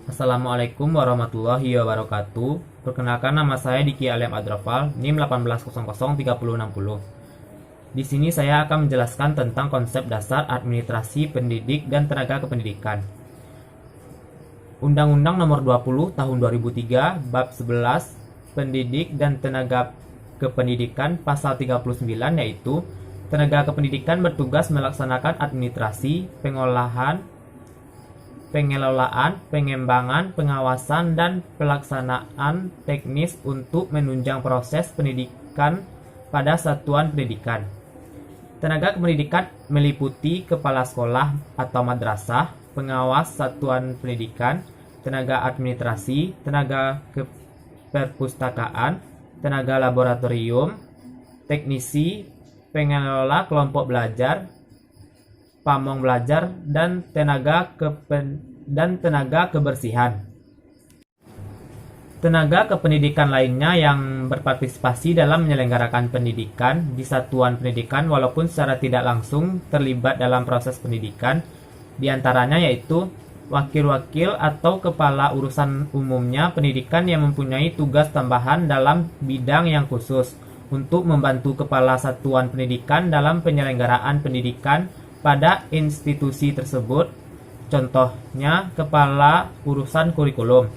Assalamualaikum warahmatullahi wabarakatuh. Perkenalkan, nama saya Diki Aliam Adrofal, NIM 18003060. Di sini saya akan menjelaskan tentang konsep dasar administrasi pendidik dan tenaga kependidikan. Undang-Undang Nomor 20 Tahun 2003 Bab 11 Pendidik dan Tenaga Kependidikan Pasal 39, yaitu tenaga kependidikan bertugas melaksanakan administrasi, pengelolaan, pengembangan, pengawasan, dan pelaksanaan teknis untuk menunjang proses pendidikan pada satuan pendidikan. Tenaga kependidikan meliputi kepala sekolah atau madrasah, pengawas satuan pendidikan, tenaga administrasi, tenaga keperpustakaan, tenaga laboratorium, teknisi, pengelola kelompok belajar, pamong belajar, dan tenaga kebersihan. Tenaga kependidikan lainnya yang berpartisipasi dalam menyelenggarakan pendidikan di satuan pendidikan walaupun secara tidak langsung terlibat dalam proses pendidikan, diantaranya yaitu wakil-wakil atau kepala urusan umumnya pendidikan yang mempunyai tugas tambahan dalam bidang yang khusus untuk membantu kepala satuan pendidikan dalam penyelenggaraan pendidikan pada institusi tersebut, contohnya kepala urusan kurikulum.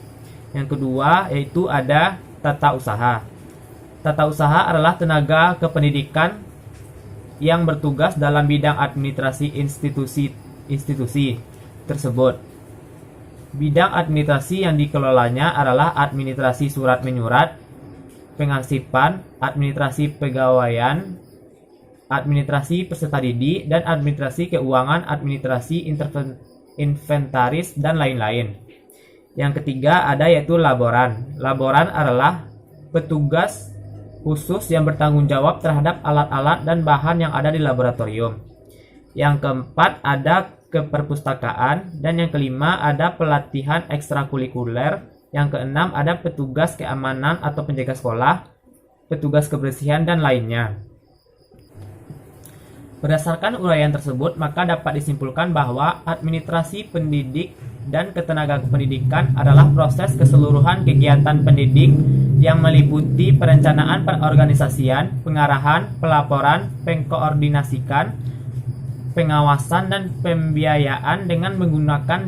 Yang kedua yaitu ada tata usaha. Tata usaha adalah tenaga kependidikan yang bertugas dalam bidang administrasi institusi tersebut. Bidang administrasi yang dikelolanya adalah administrasi surat menyurat, pengarsipan, administrasi pegawaian, administrasi peserta didik, dan administrasi keuangan, administrasi inventaris, dan lain-lain. Yang ketiga ada yaitu laboran. Laboran adalah petugas khusus yang bertanggung jawab terhadap alat-alat dan bahan yang ada di laboratorium. Yang keempat ada keperpustakaan, dan yang kelima ada pelatihan ekstrakurikuler. Yang keenam ada petugas keamanan atau penjaga sekolah, petugas kebersihan, dan lainnya. Berdasarkan uraian tersebut, maka dapat disimpulkan bahwa administrasi pendidik dan ketenaga kependidikan adalah proses keseluruhan kegiatan pendidik yang meliputi perencanaan perorganisasian, pengarahan, pelaporan, pengkoordinasikan, pengawasan, dan pembiayaan dengan menggunakan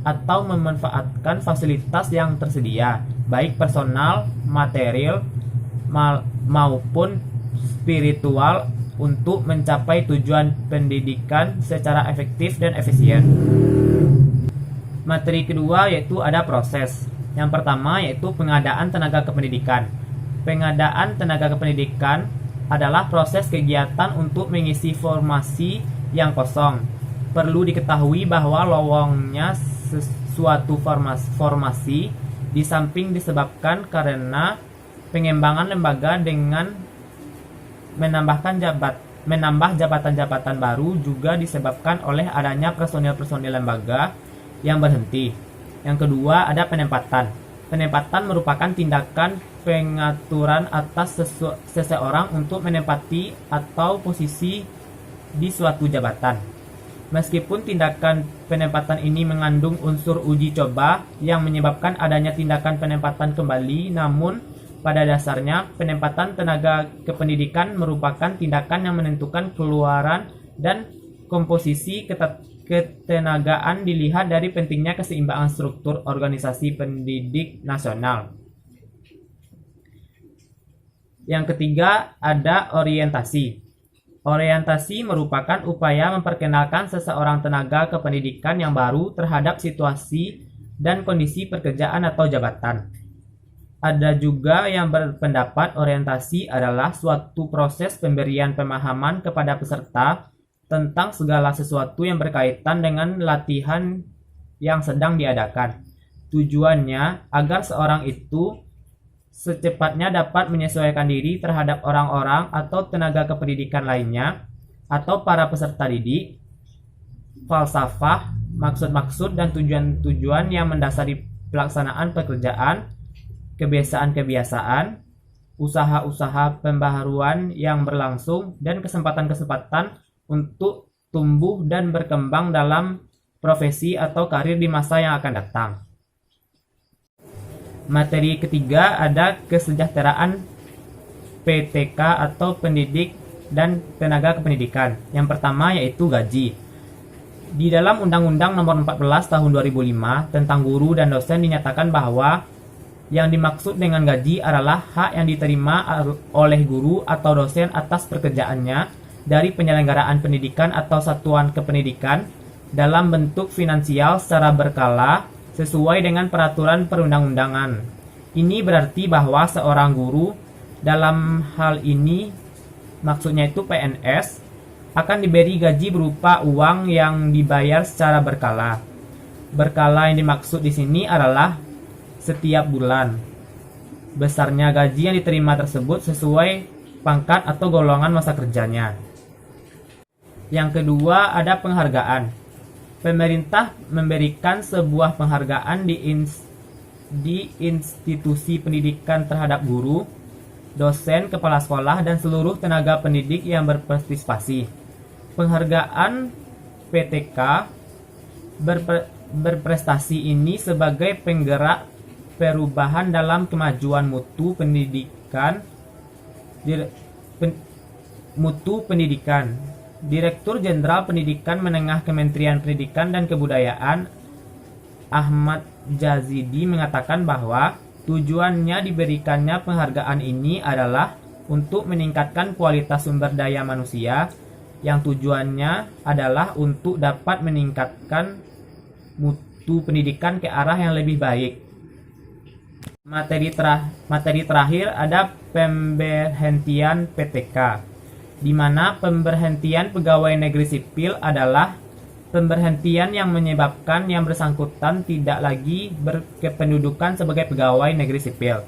atau memanfaatkan fasilitas yang tersedia, baik personal, material, maupun spiritual, untuk mencapai tujuan pendidikan secara efektif dan efisien. Materi kedua yaitu ada proses. Yang pertama yaitu pengadaan tenaga kependidikan. Pengadaan tenaga kependidikan adalah proses kegiatan untuk mengisi formasi yang kosong. Perlu diketahui bahwa lowongnya suatu formasi di samping disebabkan karena pengembangan lembaga dengan menambah jabatan-jabatan baru, juga disebabkan oleh adanya personil-personil lembaga yang berhenti. Yang kedua ada penempatan. Penempatan merupakan tindakan pengaturan atas seseorang untuk menempati atau posisi di suatu jabatan. Meskipun tindakan penempatan ini mengandung unsur uji coba yang menyebabkan adanya tindakan penempatan kembali, namun pada dasarnya penempatan tenaga kependidikan merupakan tindakan yang menentukan keluaran dan komposisi ketenagaan dilihat dari pentingnya keseimbangan struktur organisasi pendidik nasional. Yang ketiga ada orientasi. Orientasi merupakan upaya memperkenalkan seseorang tenaga kependidikan yang baru terhadap situasi dan kondisi pekerjaan atau jabatan. Ada juga yang berpendapat orientasi adalah suatu proses pemberian pemahaman kepada peserta tentang segala sesuatu yang berkaitan dengan latihan yang sedang diadakan. Tujuannya agar seorang itu secepatnya dapat menyesuaikan diri terhadap orang-orang atau tenaga kependidikan lainnya atau para peserta didik, falsafah, maksud-maksud, dan tujuan-tujuan yang mendasari pelaksanaan pekerjaan, kebiasaan-kebiasaan, usaha-usaha pembaharuan yang berlangsung, dan kesempatan-kesempatan untuk tumbuh dan berkembang dalam profesi atau karir di masa yang akan datang. Materi ketiga ada kesejahteraan PTK atau pendidik dan tenaga kependidikan. Yang pertama yaitu gaji. Di dalam Undang-Undang Nomor 14 Tahun 2005 tentang guru dan dosen dinyatakan bahwa yang dimaksud dengan gaji adalah hak yang diterima oleh guru atau dosen atas pekerjaannya dari penyelenggaraan pendidikan atau satuan kependidikan dalam bentuk finansial secara berkala sesuai dengan peraturan perundang-undangan. Ini berarti bahwa seorang guru dalam hal ini maksudnya itu PNS akan diberi gaji berupa uang yang dibayar secara berkala. Berkala yang dimaksud di sini adalah setiap bulan. Besarnya gaji yang diterima tersebut sesuai pangkat atau golongan masa kerjanya. Yang kedua ada penghargaan. Pemerintah memberikan sebuah penghargaan di institusi pendidikan terhadap guru, dosen, kepala sekolah, dan seluruh tenaga pendidik yang berpartisipasi. Penghargaan PTK berprestasi ini sebagai penggerak perubahan dalam kemajuan mutu pendidikan. Direktur Jenderal Pendidikan Menengah Kementerian Pendidikan dan Kebudayaan Ahmad Jazidi mengatakan bahwa tujuannya diberikannya penghargaan ini adalah untuk meningkatkan kualitas sumber daya manusia yang tujuannya adalah untuk dapat meningkatkan mutu pendidikan ke arah yang lebih baik. Materi terakhir ada pemberhentian PTK, di mana pemberhentian pegawai negeri sipil adalah pemberhentian yang menyebabkan yang bersangkutan tidak lagi berkependudukan sebagai pegawai negeri sipil.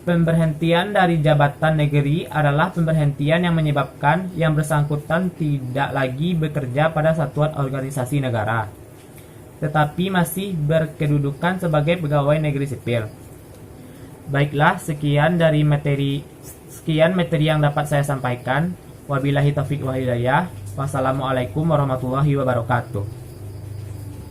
Pemberhentian dari jabatan negeri adalah pemberhentian yang menyebabkan yang bersangkutan tidak lagi bekerja pada satuan organisasi negara, tetapi masih berkedudukan sebagai pegawai negeri sipil. Baiklah, sekian materi yang dapat saya sampaikan. Wabillahi taufiq wal hidayah. Wassalamualaikum warahmatullahi wabarakatuh.